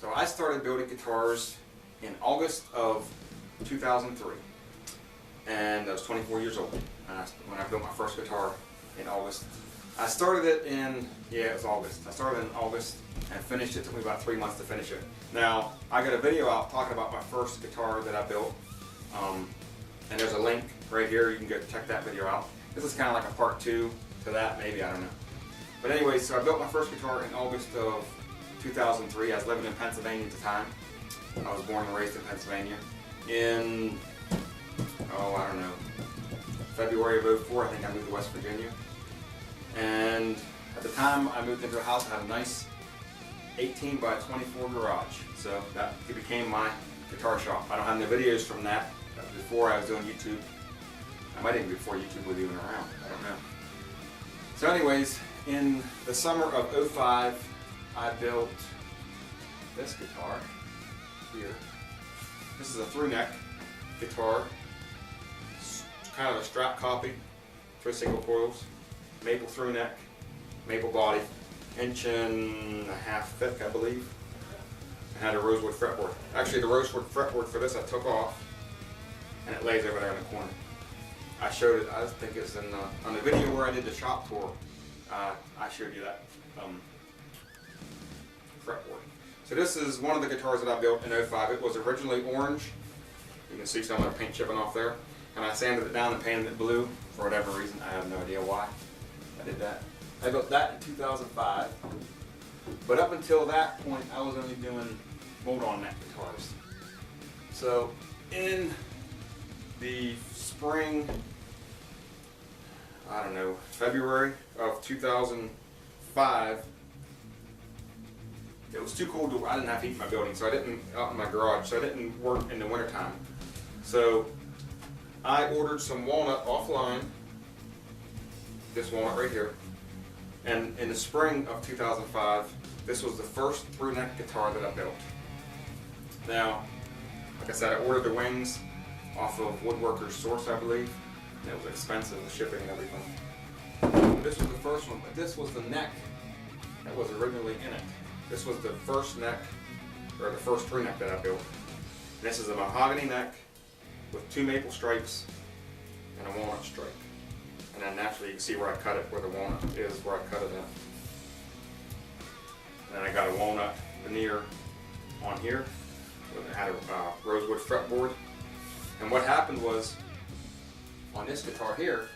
So I started building guitars in August of 2003, and I was 24 years old when I built my first guitar in August. I started it in, it was August. I started in August and finished it. It took me about 3 months to finish it. Now, I got a video out talking about my first guitar that I built, and there's a link right here. You can go check that video out. This is kind of like a part 2 to that, maybe, I don't know. But anyway, so I built my first guitar in August of 2003. I was living in Pennsylvania at the time. I was born and raised in Pennsylvania. In, I don't know, February of 04, I think I moved to West Virginia. And at the time I moved into a house that had a nice 18 by 24 garage. So that became my guitar shop. I don't have any videos from that. That was before I was doing YouTube. I might even be before YouTube was even around. I don't know. So anyways, in the summer of 05, I built this guitar here. This is a through neck guitar. It's kind of a strap copy, 3 single coils, maple through neck, maple body, 1.5 inches thick, I believe. It had a rosewood fretboard. Actually, the rosewood fretboard for this I took off, and it lays over there in the corner. I showed it, I think it's in on the video where I did the shop tour. I showed you that fretboard. So this is one of the guitars that I built in 05. It was originally orange. You can see some of the paint chipping off there. And I sanded it down and painted it blue for whatever reason. I have no idea why I did that. I built that in 2005. But up until that point, I was only doing mold-on neck guitars. So in the spring, I don't know, February of 2005, it was too cold to, I didn't have heat in my building, so I didn't, out in my garage, so I didn't work in the wintertime. So I ordered some walnut offline, this walnut right here, and in the spring of 2005, this was the first through neck guitar that I built. Now, like I said, I ordered the wings off of Woodworker's Source, I believe, and it was expensive, the shipping and everything. This was the first one, but this was the neck that was originally in it. This was the first neck, or the first through neck that I built. And this is a mahogany neck with 2 maple stripes and a walnut stripe. And then naturally you can see where I cut it, where the walnut is, where I cut it at. And then I got a walnut veneer on here. It had a rosewood fretboard. And what happened was, on this guitar here,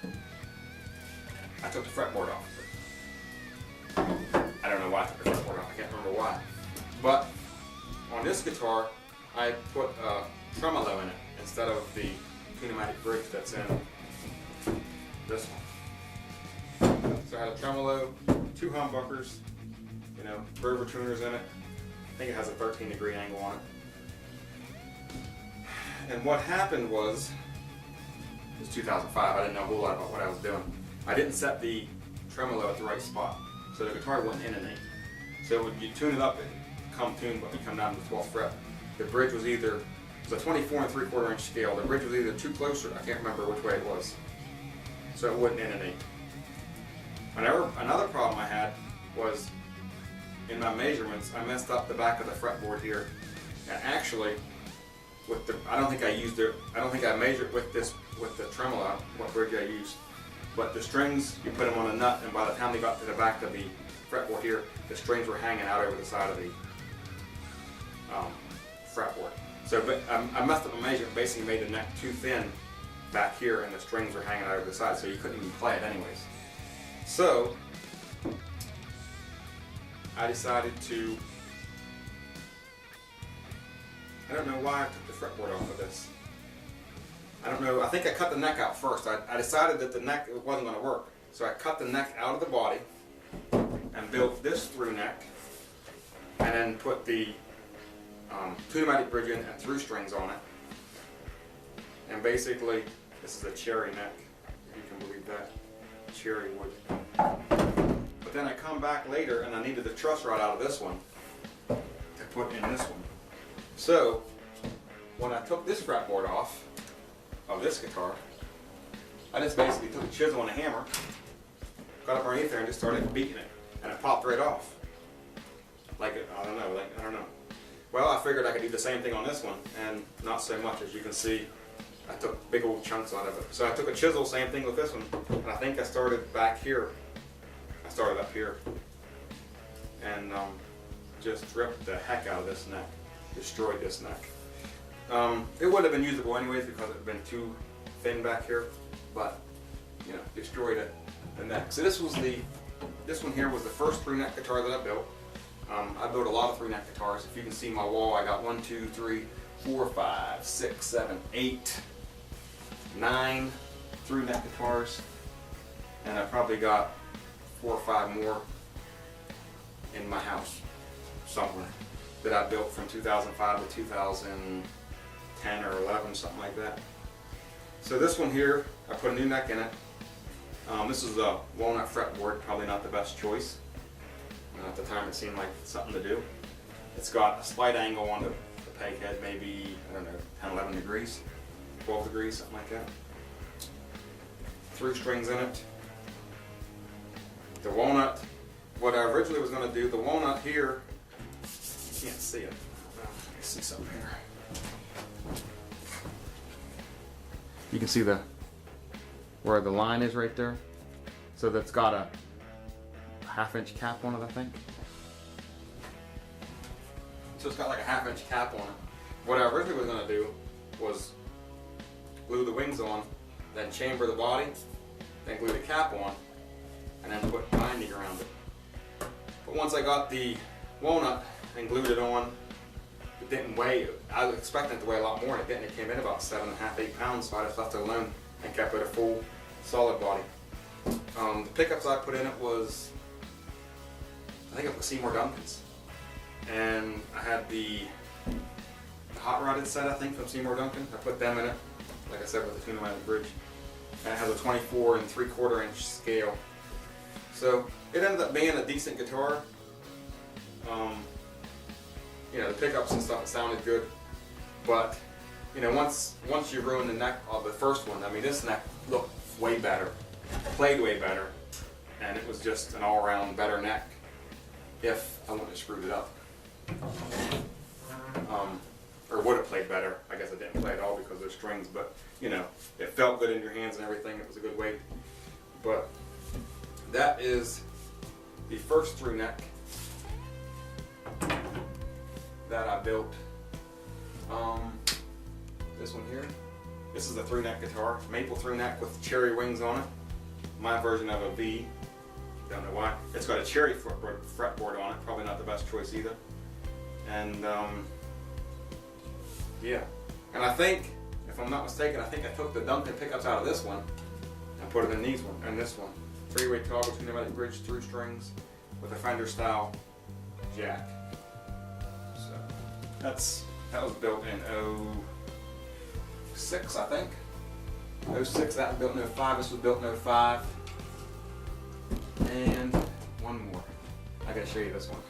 I took the fretboard off. I don't know why I took the fretboard off, I can't remember why. But on this guitar, I put a tremolo in it instead of the pneumatic bridge that's in this one. So I had a tremolo, 2 humbuckers, Grover tuners in it. I think it has a 13-degree angle on it. And what happened was, it was 2005, I didn't know a whole lot about what I was doing. I didn't set the tremolo at the right spot, so the guitar wouldn't intonate. So when you tune it up, it come tuned, but you come down to the 12th fret. The bridge was either, it was a 24 3/4 inch scale. The bridge was either too close or I can't remember which way it was. So it wouldn't intonate. Another problem I had was in my measurements, I messed up the back of the fretboard here. And actually, with the, I don't think I measured with the tremolo, what bridge I used. But the strings, you put them on a nut, and by the time they got to the back of the fretboard here, the strings were hanging out over the side of the fretboard. So I messed up my measurement, basically made the neck too thin back here, and the strings were hanging out over the side, so you couldn't even play it anyways. So I decided to, I don't know why I took the fretboard off of this. I don't know, I think I cut the neck out first. I decided that the neck wasn't going to work. So I cut the neck out of the body and built this through neck, and then put the pneumatic bridge in and through strings on it. And basically, this is a cherry neck, if you can believe that, cherry wood. But then I come back later and I needed the truss rod out of this one to put in this one. So when I took this fretboard off of this guitar, I just basically took a chisel and a hammer, got up underneath there and just started beating it, and it popped right off. I don't know. Well, I figured I could do the same thing on this one, and not so much. As you can see, I took big old chunks out of it. So I took a chisel, same thing with this one, and I think I started back here. I started up here, and just ripped the heck out of this neck, destroyed this neck. It would have been usable anyways because it had been too thin back here, but you know, destroyed it, the neck. So this one here was the first thru neck guitar that I built. I built a lot of thru neck guitars. If you can see my wall, I got 1, 2, 3, 4, 5, 6, 7, 8, 9 thru neck guitars, and I probably got 4 or 5 more in my house somewhere that I built from 2005 to 2010 or 11, something like that. So this one here, I put a new neck in it. This is a walnut fretboard, probably not the best choice. At the time it seemed like something to do. It's got a slight angle on the peg head, maybe, I don't know, 10, 11 degrees, 12 degrees, something like that. Thru strings in it. The walnut, what I originally was going to do, the walnut here, you can't see it. Let me see something here. You can see where the line is right there. So that's got a half-inch cap on it, I think. So it's got like a half-inch cap on it. What I originally was going to do was glue the wings on, then chamber the body, then glue the cap on, and then put binding around it. But once I got the walnut and glued it on, it didn't weigh. I was expecting it to weigh a lot more, and it didn't. It came in about 7.5, 8 pounds, so I just left it alone and kept it a full, solid body. The pickups I put in it was, I think it was Seymour Duncan's, and I had the hot rodded set, I think, from Seymour Duncan. I put them in it, like I said, with the tune-o-matic bridge, and it has a 24 3/4 inch scale. So it ended up being a decent guitar. You know, the pickups and stuff, it sounded good, but you know, once you ruin the neck of the first one, I mean, this neck looked way better, played way better, and it was just an all-around better neck if I wouldn't have screwed it up. Or would have played better. I guess I didn't play at all because of the strings, but you know, it felt good in your hands and everything. It was a good weight. But that is the first thru neck that I built. This one here. This is a thru neck guitar, maple thru neck with cherry wings on it. My version of a V. Don't know why. It's got a cherry fretboard on it. Probably not the best choice either. And yeah. And I think, if I'm not mistaken, I think I took the Duncan pickups out of this one and put them in this one. 3-way toggle tune-o-matic bridge thru strings with a Fender style jack. So that was built in 06, I think. 06, that was built in 05. This was built in 05. And one more. I gotta show you this one.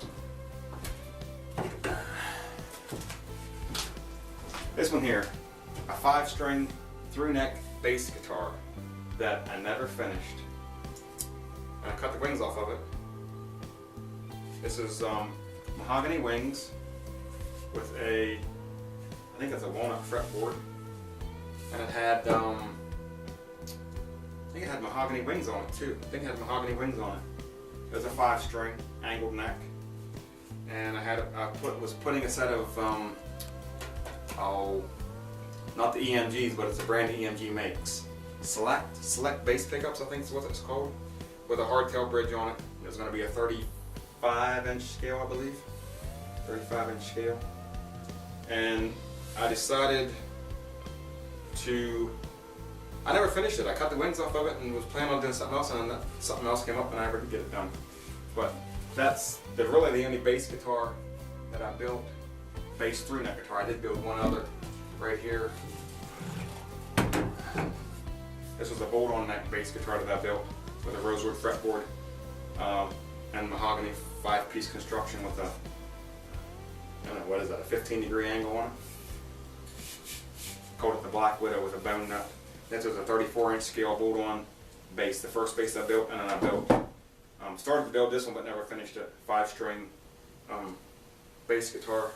This one here, a 5-string thru neck bass guitar that I never finished. And I cut the wings off of it. This is mahogany wings with I think it's a walnut fretboard, and it had I think it had mahogany wings on it too. I think it had mahogany wings on it. It was a 5-string angled neck, and I was putting a set of not the EMGs, but it's a brand EMG makes. Select bass pickups, I think is what it's called, with a hardtail bridge on it. It's going to be a 35-inch scale, I believe. 35-inch scale. And I decided I never finished it. I cut the wings off of it and was planning on doing something else, and then something else came up and I never did get it done. But that's really the only bass guitar that I built. Bass thru neck guitar. I did build one other right here. This was a bolt-on neck bass guitar that I built with a rosewood fretboard and mahogany 5-piece construction with a, I don't know, what is that, a 15-degree angle on it. Called it the Black Widow with a bone nut. This was a 34-inch scale bolt-on bass, the first bass I built, and then I built, started to build this one but never finished it. 5-string bass guitar.